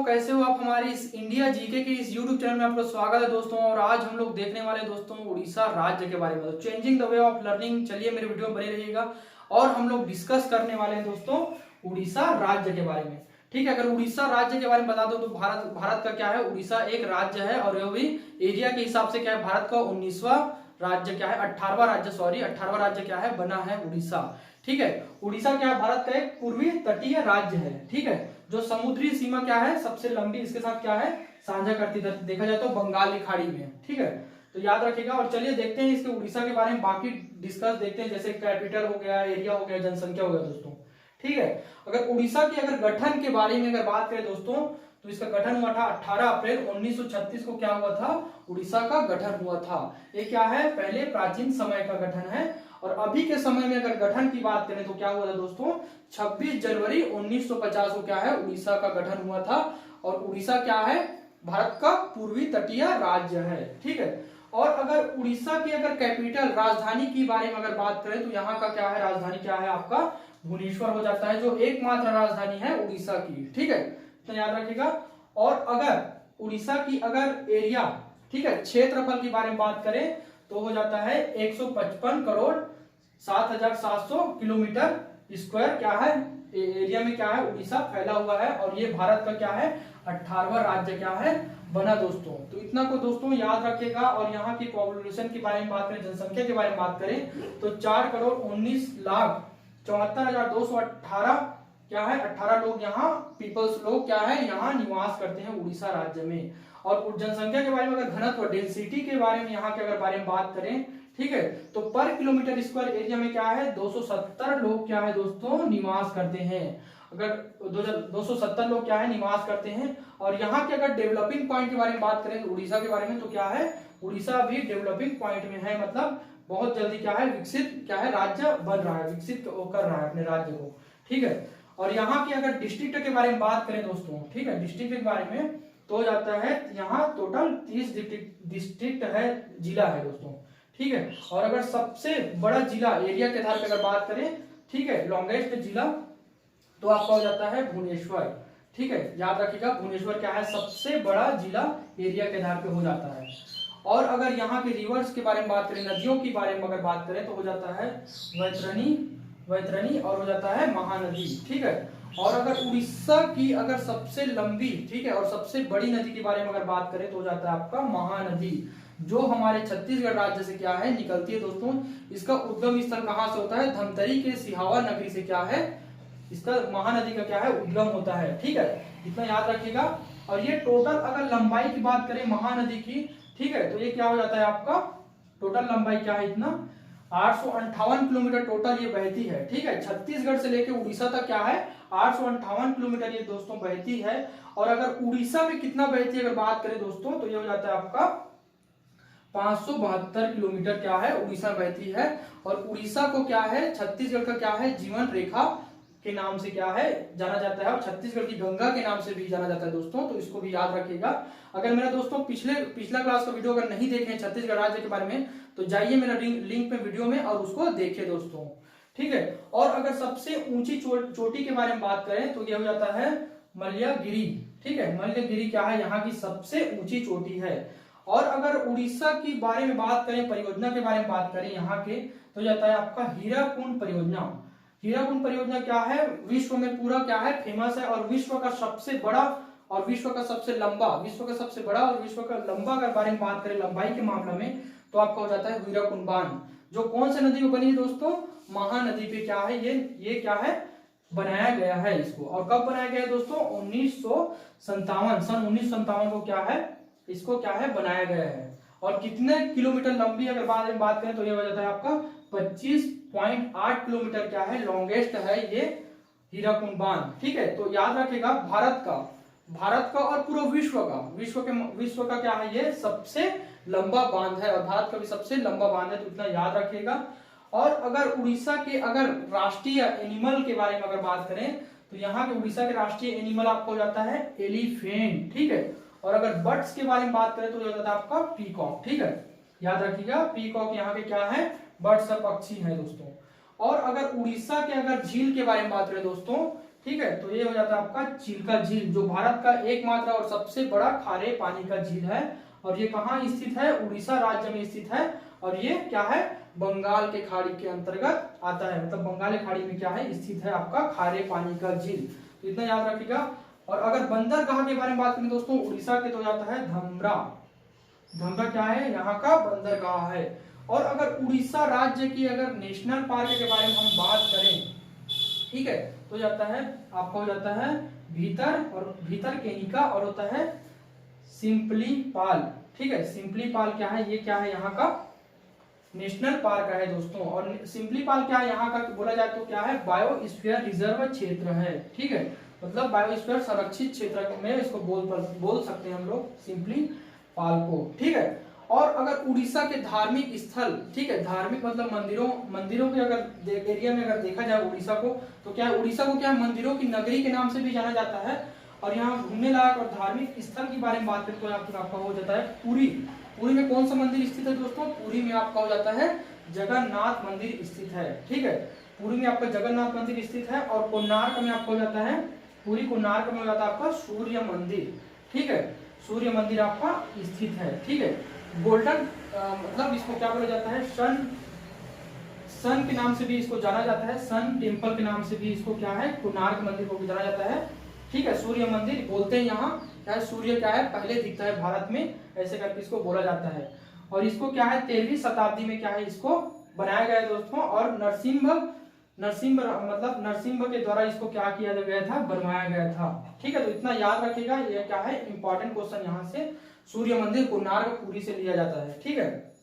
कैसे हो आप? हमारी इस इंडिया जीके के इस यूट्यूब चैनल में आपका स्वागत है दोस्तों। और आज हम लोग देखने वाले दोस्तों उड़ीसा राज्य के बारे में, तो changing the way of learning. चलिए मेरे वीडियो में बने रहिएगा और हम लोग डिस्कस करने वाले हैं दोस्तों उड़ीसा राज्य के बारे में। ठीक है, अगर उड़ीसा राज्य के बारे में बता दो तो भारत का क्या है, उड़ीसा एक राज्य है और वो भी एरिया के हिसाब से क्या है, भारत का 19वां राज्य क्या है, 18वां राज्य, सॉरी 18वां राज्य क्या है बना है उड़ीसा। ठीक है, उड़ीसा क्या है, भारत का एक पूर्वी तटीय राज्य है। ठीक है, जो समुद्री सीमा क्या है सबसे लंबी इसके साथ क्या है साझा करती है, देखा जाए तो बंगाल की खाड़ी में। ठीक है, तो याद रखिएगा। और चलिए देखते हैं इसके उड़ीसा के बारे में बाकी डिस्कस देखते हैं, जैसे कैपिटल हो गया, एरिया हो गया, जनसंख्या हो गया दोस्तों। ठीक है, अगर उड़ीसा की अगर गठन के बारे में अगर बात करें दोस्तों, तो इसका गठन हुआ था 18 अप्रैल 1936 को। क्या हुआ था, उड़ीसा का गठन हुआ था। ये क्या है, पहले प्राचीन समय का गठन है। और अभी के समय में अगर गठन की बात करें तो क्या हुआ था दोस्तों, 26 जनवरी 1950 को क्या है उड़ीसा का गठन हुआ था। और उड़ीसा क्या है, भारत का पूर्वी तटीय राज्य है। ठीक है, और अगर उड़ीसा की अगर कैपिटल राजधानी की बारे में अगर बात करें तो यहाँ का क्या है, राजधानी क्या है आपका भुवनेश्वर हो जाता है, जो एकमात्र राजधानी है उड़ीसा की। ठीक है, तो याद रखिएगा। और अगर उड़ीसा की अगर एरिया, ठीक है, क्षेत्रफल के बारे में बात करें तो हो जाता है 155 करोड़ 7,700 किलोमीटर स्क्वायर क्या है एरिया में क्या है उड़ीसा फैला हुआ है। और ये भारत का क्या है 18वां राज्य क्या है बना दोस्तों। तो इतना को दोस्तों याद रखिएगा। और यहाँ की पॉपुलेशन के बारे में बात करें, जनसंख्या के बारे में बात करें तो 4,19,74,218 क्या है 18 लोग यहाँ पीपल्स लोग क्या है यहाँ निवास करते हैं उड़ीसा राज्य में। और जनसंख्या के बारे में अगर घनत्व डेंसिटी के बारे में यहाँ के अगर बारे में बात करें, ठीक है, तो पर किलोमीटर स्क्वायर एरिया में क्या है 270 लोग क्या है दोस्तों निवास करते हैं। अगर 270 लोग क्या है निवास करते हैं। और यहाँ के अगर डेवलपिंग पॉइंट के बारे में बात करें तो उड़ीसा के बारे में, तो क्या है उड़ीसा भी डेवलपिंग पॉइंट में है, मतलब बहुत जल्दी क्या है विकसित क्या है राज्य बन रहा है, विकसित कर रहा है अपने राज्य को। ठीक है, और यहाँ की अगर डिस्ट्रिक्ट के बारे में बात करें दोस्तों, ठीक है, डिस्ट्रिक्ट के बारे में तो जाता है यहाँ टोटल 30 डिस्ट्रिक्ट है, जिला है दोस्तों। ठीक है, और अगर सबसे बड़ा जिला एरिया के आधार पर अगर बात करें, ठीक है, लॉन्गेस्ट जिला तो आपका हो जाता है भुवनेश्वर। ठीक है, याद रखिएगा भुवनेश्वर क्या है सबसे बड़ा जिला एरिया के आधार पे हो जाता है। और अगर यहाँ के रिवर्स के बारे में बात करें, नदियों के बारे में अगर बात करें तो हो जाता है वैतरणी और हो जाता है महानदी। ठीक है, और अगर उड़ीसा की अगर सबसे लंबी, ठीक है, और सबसे बड़ी नदी के बारे में अगर बात करें तो हो जाता है आपका महानदी, जो हमारे छत्तीसगढ़ राज्य से क्या है निकलती है दोस्तों। इसका उद्गम स्थल कहाँ से होता है, धमतरी के सिहावा नगरी से क्या है इसका महानदी का क्या है उद्गम होता है। ठीक है, इतना याद रखिएगा। और ये टोटल अगर लंबाई की बात करें महानदी की, ठीक है, तो ये क्या हो जाता है आपका टोटल लंबाई क्या है इतना 858 किलोमीटर टोटल ये बहती है। ठीक है, छत्तीसगढ़ से लेके उड़ीसा तक क्या है 858 किलोमीटर ये दोस्तों बहती है। और अगर उड़ीसा में कितना बहती है अगर बात करें दोस्तों तो ये हो जाता है आपका 572 किलोमीटर क्या है उड़ीसा बहती है। और उड़ीसा को क्या है छत्तीसगढ़ का क्या है जीवन रेखा के नाम से क्या है जाना जाता है, और छत्तीसगढ़ की गंगा के नाम से भी जाना जाता है दोस्तों। तो इसको भी याद रखिएगा। अगर मेरा दोस्तों पिछला क्लास का वीडियो अगर नहीं देखे छत्तीसगढ़ राज्य के बारे में तो जाइए मेरा लिंक में वीडियो में और उसको देखिए दोस्तों। ठीक है, और अगर सबसे ऊंची चोटी के बारे में बात करें तो यह हो जाता है मल्यगिरी। ठीक है, मल्यगिरी क्या है यहाँ की सबसे ऊंची चोटी है। और अगर उड़ीसा की बारे में बात करें, परियोजना के बारे में बात करें यहाँ के, तो जाता है आपका हीराकुंड परियोजना। हीराकुंड परियोजना क्या है विश्व में पूरा क्या है फेमस है, और विश्व का सबसे बड़ा और विश्व का सबसे लंबा, विश्व का सबसे बड़ा और विश्व का लंबा अगर बारे में बात करें लंबाई के मामले में तो आपका हो जाता है हीराकुंड बांध, जो कौन से नदी में बनी है दोस्तों, महानदी पे क्या है ये क्या है बनाया गया है इसको। और कब बनाया गया है दोस्तों 1957 सन 1957 को क्या है इसको क्या है बनाया गया है। और कितने किलोमीटर लंबी अगर बात करें तो ये हो जाता है आपका 25.8 किलोमीटर क्या है लॉन्गेस्ट है ये हीराकुंड बांध। ठीक है, तो याद रखिएगा भारत का और पूरा विश्व का क्या है ये सबसे लंबा बांध है, और भारत का भी सबसे लंबा बांध है, तो इतना याद रखिएगा। और अगर उड़ीसा के अगर राष्ट्रीय एनिमल के बारे में अगर बात करें तो यहाँ के उड़ीसा के राष्ट्रीय एनिमल आपको हो जाता है एलिफेंट। ठीक है, और अगर बर्ड्स के बारे में बात करें तो हो जाता है आपका पीकॉक। ठीक है, याद रखिएगा पीकॉक यहाँ के क्या है बर्ड्स पक्षी है दोस्तों। और अगर उड़ीसा के अगर झील के बारे में बात करें दोस्तों, ठीक है। तो ये हो जाता है आपका चिल्का झील, जो भारत का एकमात्र और सबसे बड़ा खारे पानी का झील है। और ये कहाँ स्थित है? उड़ीसा राज्य में स्थित है। और ये क्या है? बंगाल के खाड़ी के अंतर्गत आता है, मतलब बंगाल की खाड़ी में क्या है? स्थित है आपका खारे पानी का झील। तो इतना याद रखिएगा। और अगर बंदरगाह के बारे में बात करें दोस्तों उड़ीसा के, तो जाता है धमरा। धमरा क्या है? यहाँ का बंदरगाह है। और अगर उड़ीसा राज्य की अगर नेशनल पार्क के बारे में हम बात करें, ठीक है, तो जाता है आपका हो जाता है भितरकनिका और होता है सिंपलीपाल। ठीक है, सिंपलीपाल क्या है? ये क्या है? यहाँ का नेशनल पार्क है दोस्तों। और सिंपलीपाल क्या है? यहाँ का बोला जाए तो क्या है? बायोस्फीयर रिजर्व क्षेत्र है। ठीक है, मतलब बायोस्फीयर संरक्षित क्षेत्र में इसको बोल सकते हैं हम लोग सिंपलीपाल को। ठीक है। और अगर उड़ीसा के धार्मिक स्थल, ठीक है, धार्मिक मतलब मंदिरों के अगर एरिया में अगर देखा जाए उड़ीसा को, तो क्या है? उड़ीसा को क्या है? मंदिरों की नगरी के नाम से भी जाना जाता है। और यहाँ घूमने लायक और धार्मिक स्थल के बारे में बात करें तो आपका हो जाता है पुरी। पुरी में कौन सा मंदिर स्थित है दोस्तों? पुरी में आपका हो जाता है जगन्नाथ मंदिर स्थित है। ठीक है, पुरी में आपका जगन्नाथ मंदिर स्थित है। और कोणार्क में आपका हो जाता है, पुरी कोणार्क में हो जाता है आपका सूर्य मंदिर। ठीक है, सूर्य मंदिर आपका स्थित है। ठीक है, गोल्डन मतलब इसको क्या बोला जाता है? सन के नाम से भी इसको जाना जाता है। सन टेम्पल के नाम से भी इसको क्या है? कोणार्क मंदिर को भी जाना जाता है। ठीक है, सूर्य मंदिर बोलते हैं यहाँ क्या है? सूर्य क्या है? पहले दिखता है भारत में, ऐसे करके इसको बोला जाता है। और इसको क्या है? 13वीं शताब्दी में क्या है? इसको बनाया गया है दोस्तों। और नरसिम्हा के द्वारा इसको क्या किया गया था? बनवाया गया था। ठीक है, तो इतना याद रखिएगा। ये क्या है? इंपॉर्टेंट क्वेश्चन यहाँ से सूर्य मंदिर कोणार्क पुरी से लिया जाता है। ठीक है,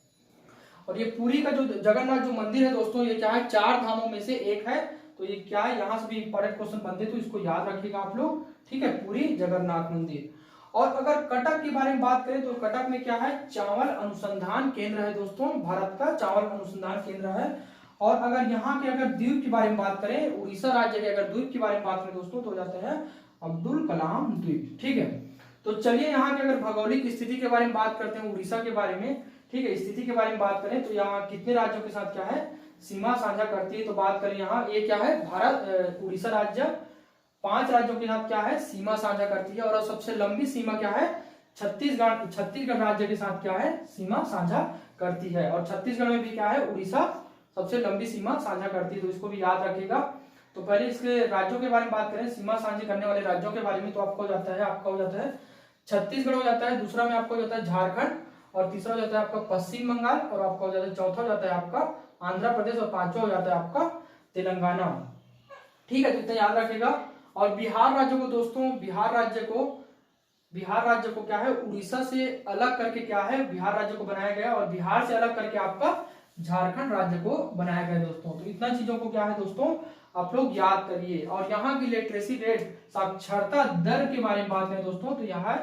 और ये पुरी का जो जगन्नाथ जो मंदिर है दोस्तों, ये क्या है? 4 धामों में से एक है। तो ये क्या है? यहाँ से भी इंपॉर्टेंट क्वेश्चन बनते, तो इसको याद रखिएगा आप लोग। ठीक है, पुरी जगन्नाथ मंदिर। और अगर कटक के बारे में बात करें तो कटक में क्या है? चावल अनुसंधान केंद्र है दोस्तों, भारत का चावल अनुसंधान केंद्र है। और अगर यहाँ के अगर द्वीप के बारे में बात करें, उड़ीसा राज्य के अगर द्वीप के बारे में बात करें दोस्तों, तो जाता है अब्दुल कलाम द्वीप। ठीक है, तो चलिए यहाँ के अगर भौगोलिक स्थिति के बारे में बात करते हैं उड़ीसा के बारे में। ठीक है, स्थिति के बारे में बात करें तो यहाँ कितने राज्यों के साथ क्या है? सीमा साझा करती है। तो बात करें यहाँ, ये क्या है? भारत उड़ीसा राज्य 5 राज्यों के साथ क्या है? सीमा साझा करती है। और सबसे लंबी सीमा क्या है? छत्तीसगढ़ राज्य के साथ क्या है? सीमा साझा करती है। और छत्तीसगढ़ में भी क्या है? उड़ीसा सबसे लंबी सीमा साझा करती है। तो इसको भी याद रखिएगा। तो पहले इसके राज्यों के बारे में बात करें, सीमा साझा करने वाले राज्यों के बारे में, तो आपका हो जाता है छत्तीसगढ़ हो जाता है। दूसरा में आपका हो जाता है झारखंड। और तीसरा हो जाता है आपका पश्चिम बंगाल। और आपका हो जाता है चौथा हो जाता है आपका आंध्र प्रदेश। और 5वां हो जाता है आपका तेलंगाना। ठीक है, तो इतना याद रखेगा। और बिहार राज्य को दोस्तों, बिहार राज्य को क्या है? उड़ीसा से अलग करके क्या है? बिहार राज्य को बनाया गया। और बिहार से अलग करके आपका झारखंड राज्य को बनाया गया दोस्तों। तो इतना चीजों को क्या है दोस्तों आप लोग याद करिए। और यहाँ की लिटरेसी रेट, साक्षरता दर के बारे में बात करें दोस्तों, तो यहाँ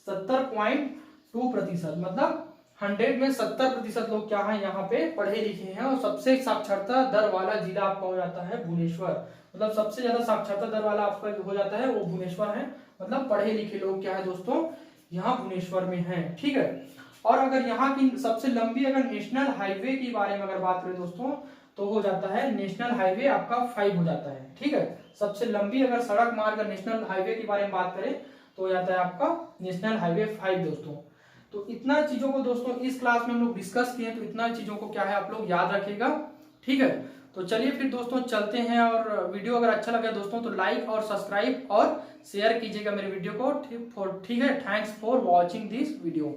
70.2%, मतलब 100 में 70% लोग क्या है? यहाँ पे पढ़े लिखे हैं। और सबसे साक्षरता दर वाला जिला आपका हो जाता है भुवनेश्वर, मतलब सबसे ज्यादा साक्षरता दर वाला आपका हो जाता है वो भुवनेश्वर है। मतलब पढ़े लिखे लोग क्या है दोस्तों यहाँ भुवनेश्वर में है। ठीक है, और अगर यहाँ की सबसे लंबी अगर नेशनल हाईवे के बारे में अगर बात करें दोस्तों, तो हो जाता है नेशनल हाईवे आपका 5 हो जाता है। ठीक है, सबसे लंबी अगर सड़क मार्ग नेशनल हाईवे के बारे में बात करें तो हो जाता है आपका नेशनल हाईवे 5 दोस्तों। तो इतना चीजों को दोस्तों इस क्लास में हम लोग डिस्कस किए, तो इतना चीजों को क्या है आप लोग याद रखेगा। ठीक है, तो चलिए फिर दोस्तों चलते हैं। और वीडियो अगर अच्छा लगा दोस्तों तो लाइक और सब्सक्राइब और शेयर कीजिएगा मेरे वीडियो को। ठीक है, thanks for watching this video.